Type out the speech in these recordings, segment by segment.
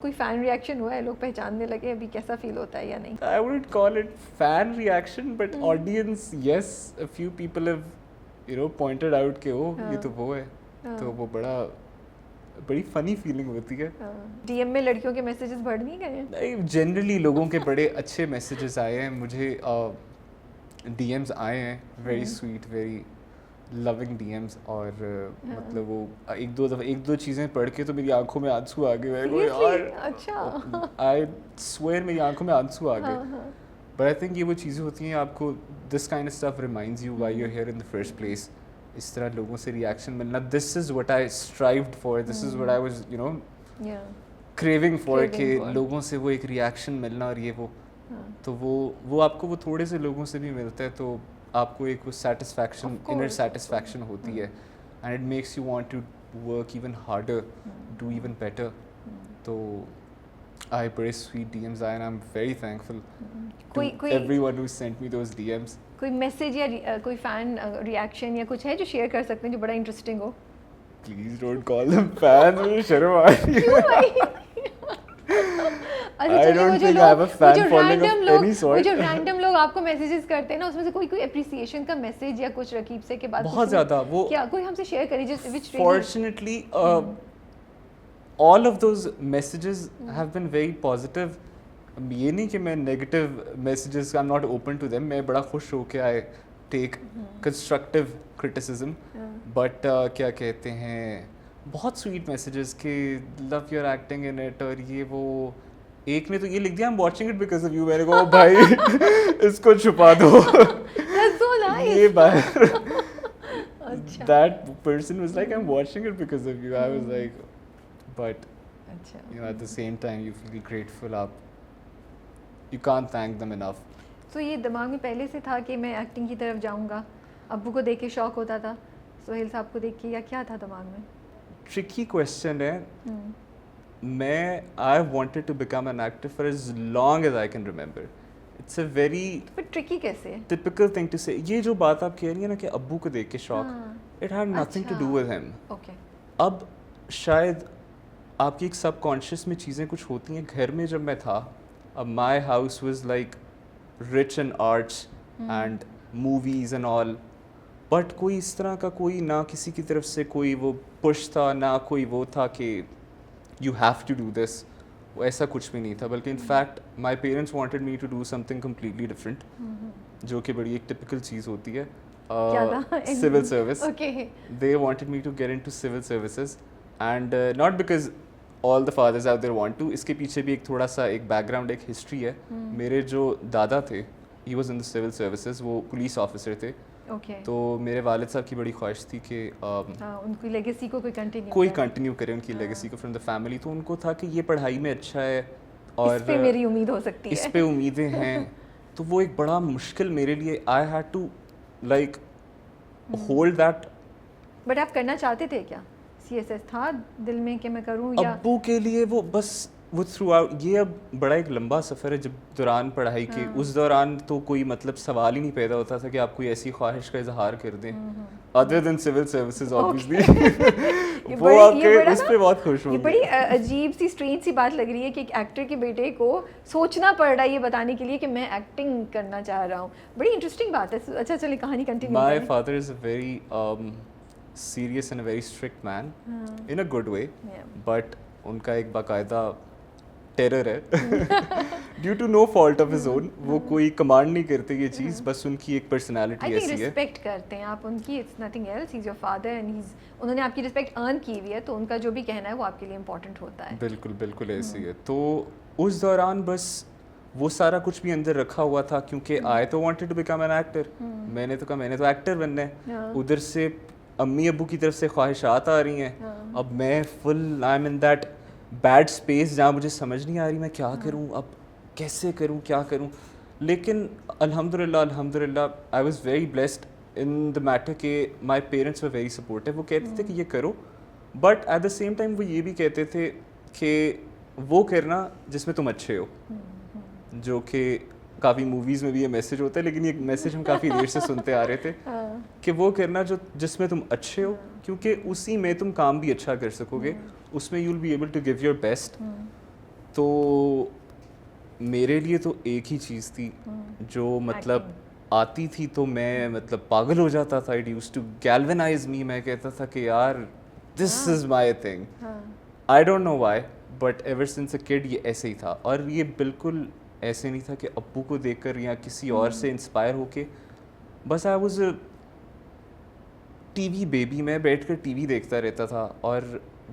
کوئی fan reaction ہوا ہے, لوگ پہچاننے لگے, ابھی کیسا فیل ہوتا ہے یا نہیں؟ I wouldn't call it fan reaction, but audience, yes, a few people have, pointed out کہ یہ تو وہ ہے, تو وہ بڑی فنی فیلنگ ہوتی ہے. ڈی ایم میں لڑکیوں کے میسیجز بڑھ نہیں گئے ہیں؟ جنرلی لوگوں کے بڑے اچھے میسیجز آئے ہیں مجھے, ڈی ایمز آئے ہیں, very sweet, very loving DMs, اور مطلب وہ ایک دو چیزیں پڑھ کے تو میری آنکھوں میں آنسو آ گئے. میں یار اچھا, آئی سویئر میری آنکھوں میں آنسو آ گئے. بٹ آئی تھنک یہ وہ چیزیں ہوتی ہیں, آپ کو this kind of stuff reminds you why you are here in the first place. اس طرح لوگوں سے ریئیکشن ملنا, this is what I strived for, this is what I was craving for, کہ لوگوں سے وہ ایک ریئیکشن ملنا, اور یہ تو وہ آپ کو وہ تھوڑے سے لوگوں سے بھی ملتا ہے, تو آپ کو ایک سیٹسفیکشن, انر سیٹسفیکشن ہوتی ہے, and it makes you want to work even harder, do even better. تو آئی بڑے سویٹ ڈی ایمز آئے, and I am very thankful to everyone who sent me those DMs. کوئی message یا کوئی fan reaction یا کچھ ہے جو شیئر کر سکتے ہیں جو بڑا interesting who? Please don't call them fan, مجھے شرم آ رہی ہے. I don't think I have a fan following of any sort. جو رینڈم لوگ آپ کو میسیجز کرتے ہیں نا, اس میں سے کوئی اپریسیشن کا میسیج یا کچھ رقیب سے کے بعد بہت زیادہ وہ کیا کوئی ہم سے شیئر کری جس وچ fortunately all of those messages have been very positive. یہ نہیں کہ میں negative messages I'm not open to them, میں بڑا خوش ہو کے I take constructive criticism, but کیا کہتے ہیں, بہت سویٹ میسیجز کہ love your acting in it, اور یہ وہ ایک نے تو یہ لکھ دیا I'm watching it because of you. میں نے کہا بھائی اس کو چھپا دو, یہ باہر. That person was like I'm watching it because of you. I was like, but at the same time you feel grateful, you can't thank them enough. تو یہ دماغ میں پہلے سے تھا کہ میں ایکٹنگ کی طرف جاؤں گا, ابو کو دیکھ کے شوق ہوتا تھا, سہیل صاحب کو دیکھ کے, یا کیا تھا دماغ میں؟ ٹرکی کویسچن ہے. میں I wanted to become an actor for as long as I can remember. It's a very tricky کیسے typical thing to say. یہ جو بات آپ کہہ رہی ہیں نا کہ ابو کو دیکھ کے شوق, it had nothing to do with him. اب شاید آپ کی ایک سب کانشیس میں چیزیں کچھ ہوتی ہیں. گھر میں جب میں تھا, اب my house was like rich in arts and movies and all, but کوئی اس طرح کا کوئی نہ کسی کی طرف سے کوئی وہ پش تھا, نہ کوئی وہ تھا کہ you have to do this. وہ ایسا کچھ بھی نہیں تھا, بلکہ in fact my parents wanted me to do something completely different, جو کہ بڑی ایک ٹپکل چیز ہوتی ہے, civil service. They wanted me to get into civil services, and not because all the fathers out there want to. اس کے پیچھے بھی ایک تھوڑا سا ایک بیک گراؤنڈ, ایک ہسٹری ہے. میرے جو دادا تھے, he was in the civil services, وہ پولیس آفیسر تھے. تو میرے والد صاحب کی بڑی خواہش تھی کہ ان کی لیگیسی کو کوئی کنٹینیو کرے, ان کی لیگیسی کو فرام دا فیملی. تو ان کو تھا کہ یہ پڑھائی میں اچھا ہے اور اس پہ میری امید ہو سکتی ہے, اس پہ امیدیں ہیں. تو وہ ایک بڑا مشکل میرے لیے, I had to like hold that. But آپ کرنا چاہتے تھے کیا؟ سی ایس ایس تھا دل میں کہ میں کروں, یا ابو کے لیے وہ بس وہ تھرو آؤٹ. یہ اب بڑا ایک لمبا سفر ہے. جب دوران پڑھائی کے اس دوران تو کوئی مطلب سوال ہی نہیں پیدا ہوتا تھا کہ آپ کوئی ایسی خواہش کا اظہار کر دیں ادر دین سول سروسز obviously. وہ آپ کے اس پہ بہت خوش ہوں. یہ بڑی عجیب سی اسٹرینج سی بات لگ رہی ہے کہ ایک ایکٹر کے بیٹے کو سوچنا پڑ رہا ہے یہ بتانے کے لیے کہ میں ایکٹنگ کرنا چاہ رہا ہوں. بڑی انٹرسٹنگ بات ہے. اچھا چلیے کہانی continue. My father is a very serious and a very strict man in a good way, but ان کا ایک باقاعدہ ٹیرر ہے due to no fault of his own. وہ کوئی کمانڈ نہیں کرتے یہ چیز, بس ان کی ایک پرسنالٹی ایسی ہے. ریسپیکٹ کرتے ہیں آپ ان کی, it's nothing else, he is your father and انہوں نے آپ کی ریسپیکٹ ارن کی ہوئی ہے, تو ان کا جو بھی کہنا ہے وہ آپ کے لیے امپورٹنٹ ہوتا ہے. بالکل بالکل ایسی ہے. تو اس دوران بس وہ سارا کچھ بھی اندر رکھا ہوا تھا, کیونکہ آئی تو wanted to become an actor. میں نے تو کہا میں نے تو ایکٹر بننا ہے. ادھر سے امی ابو کی طرف سے خواہشات آ رہی ہیں. اب میں feel I am in that bad space جہاں مجھے سمجھ نہیں آ رہی میں کیا کروں, اب کیسے کروں, کیا کروں. لیکن الحمد للہ I was very blessed in the matter کہ my parents were very supportive. وہ کہتے تھے کہ یہ کرو, but at the same time وہ یہ بھی کہتے تھے کہ وہ کرنا جس میں تم اچھے ہو, جو کہ کافی موویز میں بھی یہ میسیج ہوتا ہے, لیکن یہ میسیج ہم کافی دیر سے سنتے آ رہے تھے کہ وہ کرنا جو جس میں تم اچھے ہو, کیونکہ اسی میں تم کام بھی اچھا کر سکو گے, اس میں you will be able to give your best. تو میرے لیے تو ایک ہی چیز تھی جو مطلب آتی تھی تو میں مطلب پاگل ہو جاتا تھا. It used to galvanise me. میں کہتا تھا کہ یار this is my thing. I don't know why but ever since a kid یہ ایسے ہی تھا. اور یہ بالکل ایسے نہیں تھا کہ ابو کو دیکھ کر یا کسی اور سے انسپائر ہو کے. بس I was T V baby. میں بیٹھ کر ٹی وی دیکھتا رہتا تھا اور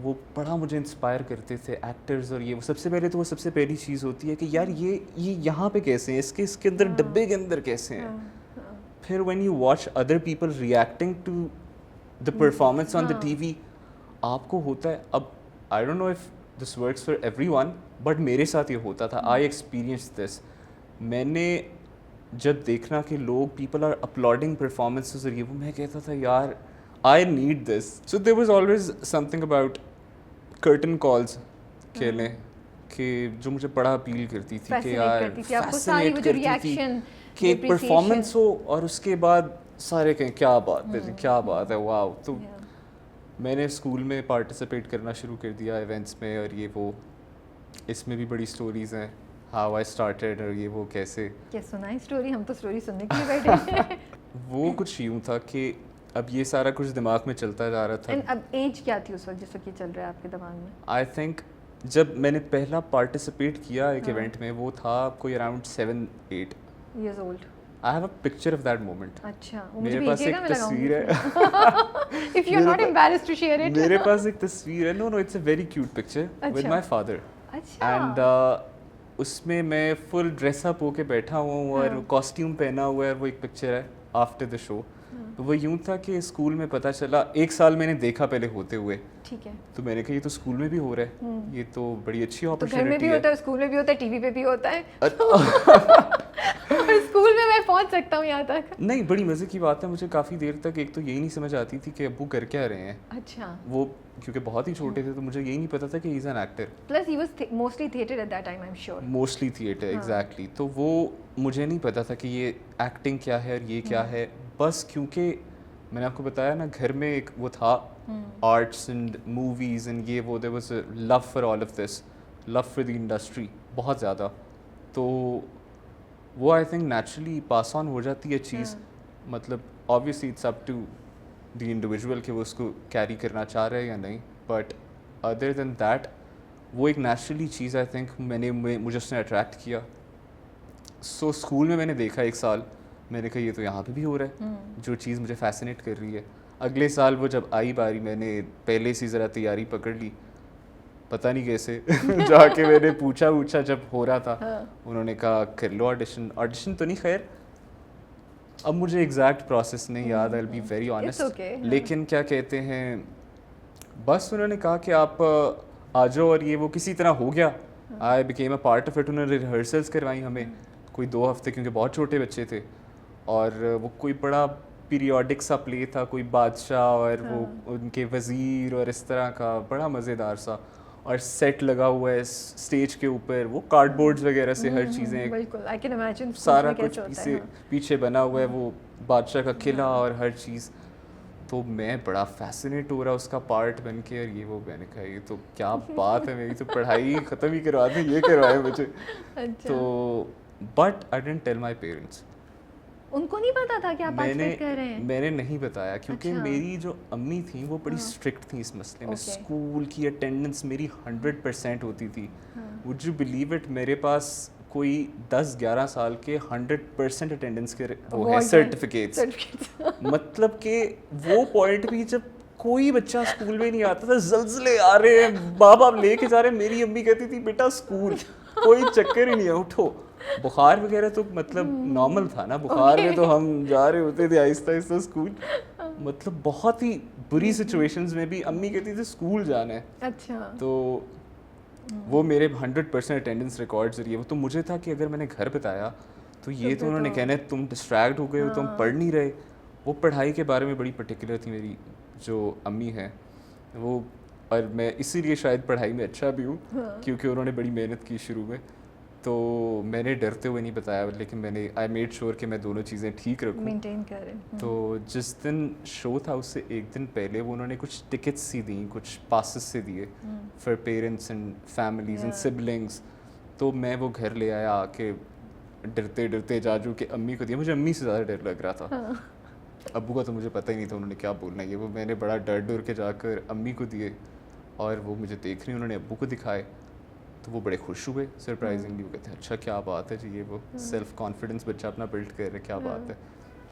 وہ بڑا مجھے انسپائر کرتے تھے ایکٹرز. اور یہ سب سے پہلے تو وہ سب سے پہلی چیز ہوتی ہے کہ یار یہ یہاں پہ کیسے ہیں, اس کے اندر ڈبے کے اندر کیسے ہیں. پھر when you watch other people reacting to the performance on the TV, آپ کو ہوتا ہے. اب I don't know if this works for everyone but میرے ساتھ یہ ہوتا تھا. I experience this. میں نے جب دیکھنا کہ لوگ پیپل آر اپلوڈنگ پرفارمنسز اور یہ وہ, میں کہتا تھا یار I need this. So there was always some thing about curtain calls کھیلیں کہ جو مجھے بڑا اپیل کرتی تھی کہ یار فیسنیٹ کرتی تھی کہ ایک پرفارمنس ہو اور اس کے بعد سارے کہیں کیا بات ہے, کیا بات ہے, واو. تو میں نے اسکول میں پارٹیسپیٹ کرنا شروع کر دیا ایونٹس میں اور یہ وہ. اس میں بھی بڑی اسٹوریز ہیں, ہاؤ آئی اسٹارٹیڈ اور یہ وہ کیسے. کیا سنائیں اسٹوری, ہم تو اسٹوری سننے کے لیے بیٹھے ہیں. وہ کچھ یوں تھا کہ اب یہ سارا کچھ دماغ میں چلتا جا رہا تھا. اب ایج کیا تھی اس وقت جس وقت یہ چل رہا ہے آپ کے دماغ میں؟ آئی تھنک جب میں نے پہلا پارٹیسپیٹ کیا ایک ایونٹ میں وہ تھا کوئی around 7-8 years old. I have a picture of that moment. اچھا, میرے پاس ایک تصویر ہے. If you're not embarrassed to share it. میرے پاس ایک تصویر ہے. No, it's a very cute picture with my father. اچھا. And اس میں میں فل ڈریس اپ ہو کے بیٹھا ہوا ہوں اور کاسٹیوم پہنا ہوا ہے. وہ ایک پکچر ہے آفٹر دا شو. تو وہ یوں تھا کہ اسکول میں پتہ چلا, ایک سال میں نے دیکھا پہلے ہوتے ہوئے. ٹھیک ہے. تو میں نے کہا یہ تو اسکول میں بھی ہو رہا ہے, یہ تو بڑی اچھی اپرچونٹی ہے. گھر میں بھی ہوتا ہے, اسکول میں بھی ہوتا ہے, ٹی وی پہ بھی ہوتا ہے, اور اسکول میں میں پہنچ سکتا ہوں یہاں تک. نہیں, بڑی مزے کی بات ہے. مجھے کافی دیر تک ایک تو یہی نہیں سمجھ آتی تھی کہ ابو کر کیا رہے ہیں. اچھا. وہ کیونکہ بہت ہی چھوٹے تھے تو مجھے یہی نہیں پتا تھا کہ he is an actor. Plus he was mostly theatre at that time, I am sure. Mostly theatre, exactly. تو وہ مجھے نہیں پتا تھا کہ یہ ایکٹنگ کیا ہے اور یہ کیا ہے. بس کیونکہ میں نے آپ کو بتایا نا گھر میں ایک وہ تھا آرٹس اینڈ موویز اینڈ یہ وہ, there was a love for all of this, love for the industry بہت زیادہ. تو وہ آئی تھنک نیچرلی پاس آن ہو جاتی ہے چیز. مطلب obviously it's up to the individual کہ وہ اس کو کیری کرنا چاہ رہے ہیں یا نہیں, بٹ ادر دین دیٹ وہ ایک نیچرلی چیز آئی تھنک مجھے اس نے اٹریکٹ کیا. سو اسکول میں نے دیکھا ایک سال, میں نے کہا یہ تو یہاں پہ بھی ہو رہا ہے, جو چیز مجھے فیسنیٹ کر رہی ہے. اگلے سال وہ جب آئی باری, میں نے پہلے سے ذرا تیاری پکڑ لی, پتہ نہیں کیسے جا کے میں نے پوچھا جب ہو رہا تھا, انہوں نے کہا کر لو آڈیشن تو نہیں, خیر اب مجھے ایگزیکٹ پروسیس نہیں یاد, آئی ول بی ویری آنیسٹ. لیکن کیا کہتے ہیں, بس انہوں نے کہا کہ آپ آ جاؤ اور یہ وہ کسی طرح ہو گیا. I became a part of it. انہوں نے ریہرسلس کروائی ہمیں کوئی 2 ہفتے, کیونکہ بہت چھوٹے بچے تھے, اور وہ کوئی بڑا پیریوڈک سا پلے تھا, کوئی بادشاہ اور وہ ان کے وزیر اور اس طرح کا, بڑا مزیدار سا. اور سیٹ لگا ہوا ہے اسٹیج کے اوپر, وہ کارڈ بورڈز وغیرہ سے ہر چیزیں, سارا کچھ پیچھے بنا ہوا ہے, وہ بادشاہ کا قلعہ اور ہر چیز. تو میں بڑا فیسنیٹ ہو رہا اس کا پارٹ بن کے, اور یہ وہ میں نے کہا یہ تو کیا بات ہے, میری تو پڑھائی ختم ہی کروا دی, یہ کروائے مجھے. تو but I didn't tell my parents. ان کو نہیں پتا تھا کہ آپ پارٹیسپیٹ کر رہے ہیں؟ میں نے نہیں بتایا, کیونکہ میری جو امی تھیں وہ بڑی اسٹرکٹ تھیں اس مسئلے میں. اسکول کی اٹینڈنس میری 100% ہوتی تھی. وڈ یو بلیو اٹ, میرے پاس کوئی 10-11 سال کے 100% اٹینڈنس کے وہ ہیں سرٹیفکیٹس. مطلب کہ وہ پوائنٹ بھی جب کوئی بچہ اسکول میں نہیں آتا تھا, زلزلے آ رہے ہیں, باپ آپ لے کے جا رہے ہیں, میری امی کہتی تھی بیٹا اسکول کوئی چکر ہی نہیں ہے, اٹھو. بخار وغیرہ تو مطلب نارمل تھا نا, بخار میں تو ہم جا رہے ہوتے تھے آہستہ آہستہ اسکول. مطلب بہت ہی بری سچویشنز میں بھی امی کہتی تھی اسکول جانا ہے. اچھا. تو وہ میرے 100% اٹینڈنس ریکارڈ ذریعے. وہ تو مجھے تھا کہ اگر میں نے گھر بتایا تو یہ تو انہوں نے کہنا ہے تم ڈسٹریکٹ ہو گئے ہو, تم پڑھ نہیں رہے. وہ پڑھائی کے بارے میں بڑی پرٹیکولر تھی میری جو امی ہیں وہ, اور میں اسی لیے شاید پڑھائی میں اچھا بھی ہوں, کیونکہ انہوں نے بڑی محنت کی شروع میں. تو میں نے ڈرتے ہوئے نہیں بتایا, لیکن میں نے آئی میڈ شیور کہ میں دونوں چیزیں ٹھیک رکھوں, مینٹین کریں. تو جس دن شو تھا اس سے ایک دن پہلے وہ انہوں نے کچھ ٹکٹس سی دیں, کچھ پاسز سے دیے for parents and families and siblings. تو میں وہ گھر لے آیا آ کے ڈرتے ڈرتے جاجو کہ امی کو دیا. مجھے امی سے زیادہ ڈر لگ رہا تھا, ابو کا تو مجھے پتہ ہی نہیں تھا انہوں نے کیا بولنا ہے. وہ میں نے بڑا ڈر ڈر کے جا کر امی کو دیے اور وہ مجھے دیکھ رہی, انہوں نے ابو کو دکھائے تو وہ بڑے خوش ہوئے سرپرائزنگلی. وہ کہتے ہیں اچھا کیا بات ہے جی, یہ وہ سیلف کانفیڈنس بچہ اپنا بلڈ کر رہا ہے, کیا بات ہے.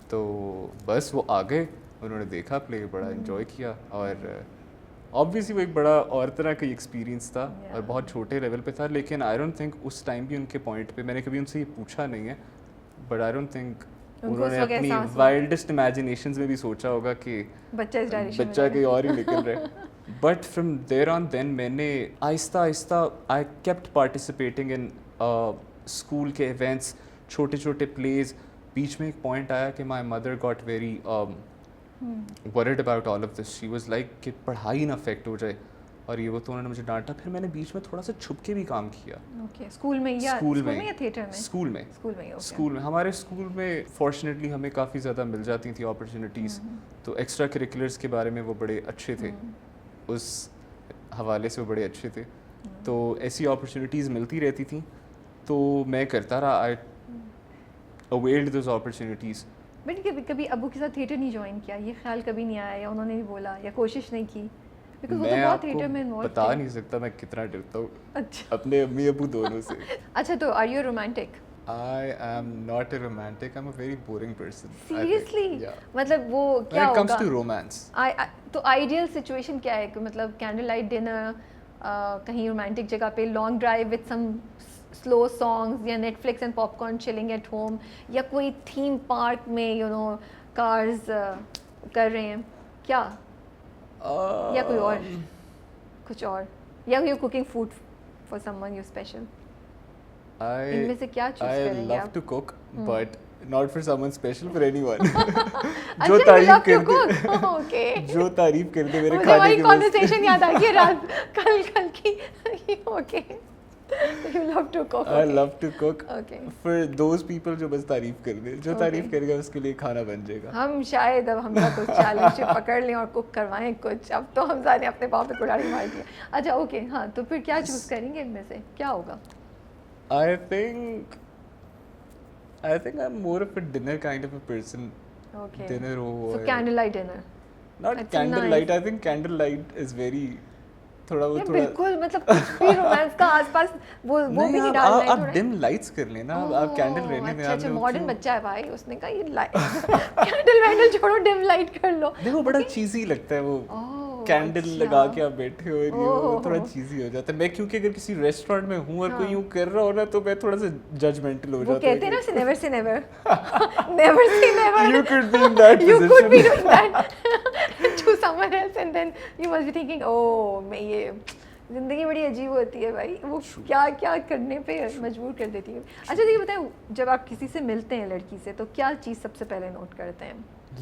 تو بس وہ آ گئے, انہوں نے دیکھا پلے, بڑا انجوائے کیا. اور آبویسلی وہ ایک بڑا اور طرح کا ایکسپیرینس تھا اور بہت چھوٹے لیول پہ تھا. لیکن آئی ڈونٹ تھنک اس ٹائم بھی ان کے پوائنٹ پہ, میں نے کبھی ان سے یہ پوچھا نہیں ہے, بٹ آئی ڈونٹ تھنک انہوں نے اپنی وائلڈسٹ امیجنیشنز میں بھی سوچا ہوگا کہ بچہ کہیں اور ہی نکل رہا ہے. بٹ فرام دیر آن دین میں نے آہستہ آہستہ I kept participating in school کے ایونٹس, چھوٹے چھوٹے پلیز. بیچ میں ایک پوائنٹ آیا کہ my mother got very word about all of this. She was like کہ پڑھائی نہ افیکٹ ہو جائے اور یہ وہ, تو انہوں نے مجھے ڈانٹا. پھر میں نے بیچ میں تھوڑا سا چھپ کے بھی کام کیا. اسکول میں یا تھیٹر میں؟ اسکول میں. ہمارے اسکول میں فارچونیٹلی ہمیں کافی زیادہ مل جاتی تھیں اپرچونیٹیز, تو ایکسٹرا کریکولرس کے بارے میں وہ بڑے اچھے تھے, اس حوالے سے وہ بڑے اچھے تھے. تو ایسی اپرچونیٹیز ملتی رہتی تھیں تو میں کرتا رہا. آئی اویلڈ دوز اپرچونیٹیز. بٹ کبھی ابو کے ساتھ تھیٹر نہیں جوائن کیا, یہ خیال کبھی نہیں آیا یا انہوں نے نہیں بولا یا کوشش نہیں کی؟ میں آپ کو بتا نہیں سکتا میں کتنا ڈرتا ہوں اپنے امی ابو دونوں سے. اچھا تو are you romantic? I am not a romantic. I'm a very boring person. Seriously? مطلب وہ کیا ہوگا? When it comes to romance. تو آئیڈیل سچویشن کیا ہے کہ مطلب کینڈل لائٹ ڈنر, کہیں رومانٹک جگہ پہ, long drive with some slow songs, یا Netflix and popcorn chilling at home, یا کوئی تھیم پارک میں یو نو کارز کر رہے ہیں کیا, یا کوئی اور کچھ اور, یا you cooking food for someone you special? ان میں سے کیا چوز کریں گے آپ؟ I love to cook but not for someone special, for anyone. جو تعریف کر دے, جو تعریف کر دے میرے کھانے کی. کنورسیشن یاد آ گئی رات کل کی. Okay, you love to cook. I love to cook for those people جو بس تعریف کر دے, جو تعریف کرے گا اس کے لیے کھانا بن جائے گا. ہم شاید اب ہم کچھ چیلنج پکڑ لیں اور کوک کروائیں کچھ. اب تو حمزہ نے اپنے پاؤں پہ کڑاڑی مار دیا. اچھا اوکے, ہاں تو پھر کیا چوز کریں گے ان میں سے, کیا ہوگا؟ I think I'm more of a dinner kind of a person. Okay. Dinner ho. So candlelight dinner. Not that's candlelight. Nice. I think candlelight is very تھوڑا وہ تھوڑا بالکل مطلب کچھ بھی رومانس کا آس پاس وہ بھی نہیں ڈالنا ہے. آپ ڈم لائٹس کر لینا, آپ کینڈل رہنے دیں. اچھا ماڈرن بچہ ہے بھائی, اس نے کہا یہ کینڈل وینڈل چھوڑو, ڈم لائٹ کر لو. دیکھو بڑا چیزی لگتا ہے وہ کینڈل لگا کے آپ بیٹھے ہو, یہ تھوڑا چیزی ہو جاتا ہے. میں کیونکہ اگر کسی ریسٹورینٹ میں ہوں اور کوئی یوں کر رہا ہو نا تو میں تھوڑا سا ججمنٹل ہو جاتا ہوں. وہ کہتے ہیں نا نیور سے نیور, نیور سے never. You could be in that position. You could be doing that to someone else and then you must be thinking oh میں یہ زندگی بڑی عجیب ہوتی ہے بھائی, وہ کیا کیا کرنے پہ مجبور کر دیتی ہے. اچھا یہ بتائیں, جب آپ کسی سے ملتے ہیں لڑکی سے تو کیا چیز سب سے پہلے نوٹ کرتے ہیں؟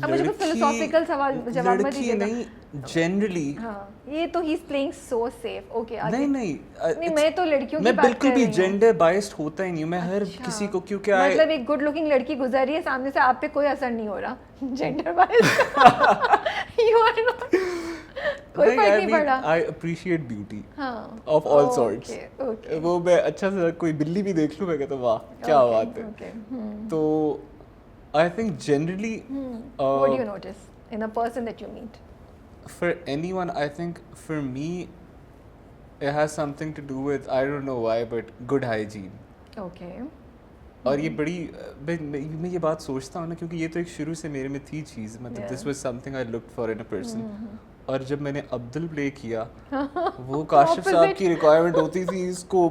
اب مجھے کوئی فلسافیکل سوال جواب مت دیجیے. نہیں جنرلی ہاں یہ تو he is playing so safe. Okay نہیں میں تو لڑکیوں کی میں بات بالکل بھی جینڈر بائسڈ ہوتا ہی نہیں. میں ہر کسی کو کیونکہ مطلب ایک گڈ لکنگ لڑکی گزر رہی ہے سامنے سے, آپ پہ کوئی اثر نہیں ہو رہا gender biased, you are not, کوئی فرق نہیں پڑا. I appreciate beauty of all sorts. وہ میں اچھا سا کوئی بلی بھی دیکھ لوں میں کہتا ہوں واہ کیا بات ہے. تو I think generally what do you notice in a person that you meet? For anyone, I think for me it has something to do with, I don't know why, but good hygiene. Okay. اور یہ بڑی میں یہ بات سوچتا ہوں نا کیونکہ یہ تو ایک شروع سے میرے میں تھی چیز, مطلب this was some thing I looked for in a person. اور جب میں نے عبدل پلے کیا, وہ کاشف صاحب کی ریکوائرمنٹ ہوتی تھی اس کو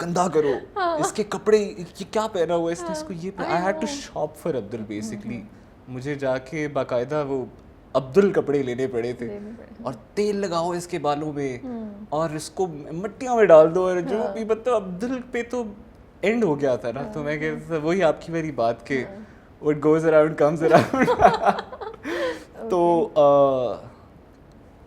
گندا کرو, اس کے کپڑے یہ کیا پہنا ہوا ہے اس نے, اس کو یہ, I had to shop for Abdul basically. مجھے جا کے باقاعدہ وہ عبدل کپڑے لینے پڑے تھے, اور تیل لگاؤ اس کے بالوں میں اور اس کو مٹیاں میں ڈال دو, اور جو بھی مطلب عبدل پہ تو اینڈ ہو گیا تھا نا. تو میں کہتا تھا وہی آپ کی میری بات کہ what goes around comes around. تو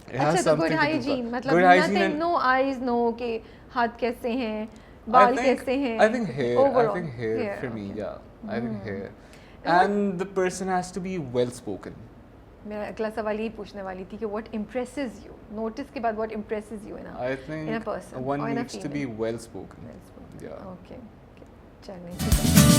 اچھا تو گڈ ہائیجین مطلب nothing, no eyes, no کہ ہاتھ کیسے ہیں, بال کیسے ہیں. I think hair for me, yeah. I think hair. And the person has to be well spoken. میں اگلا سوال یہی پوچھنے والی تھی کہ واٹ امپریسز یو, نوٹس کے بعد what impresses you I think one needs to be well spoken. Okay چلیں.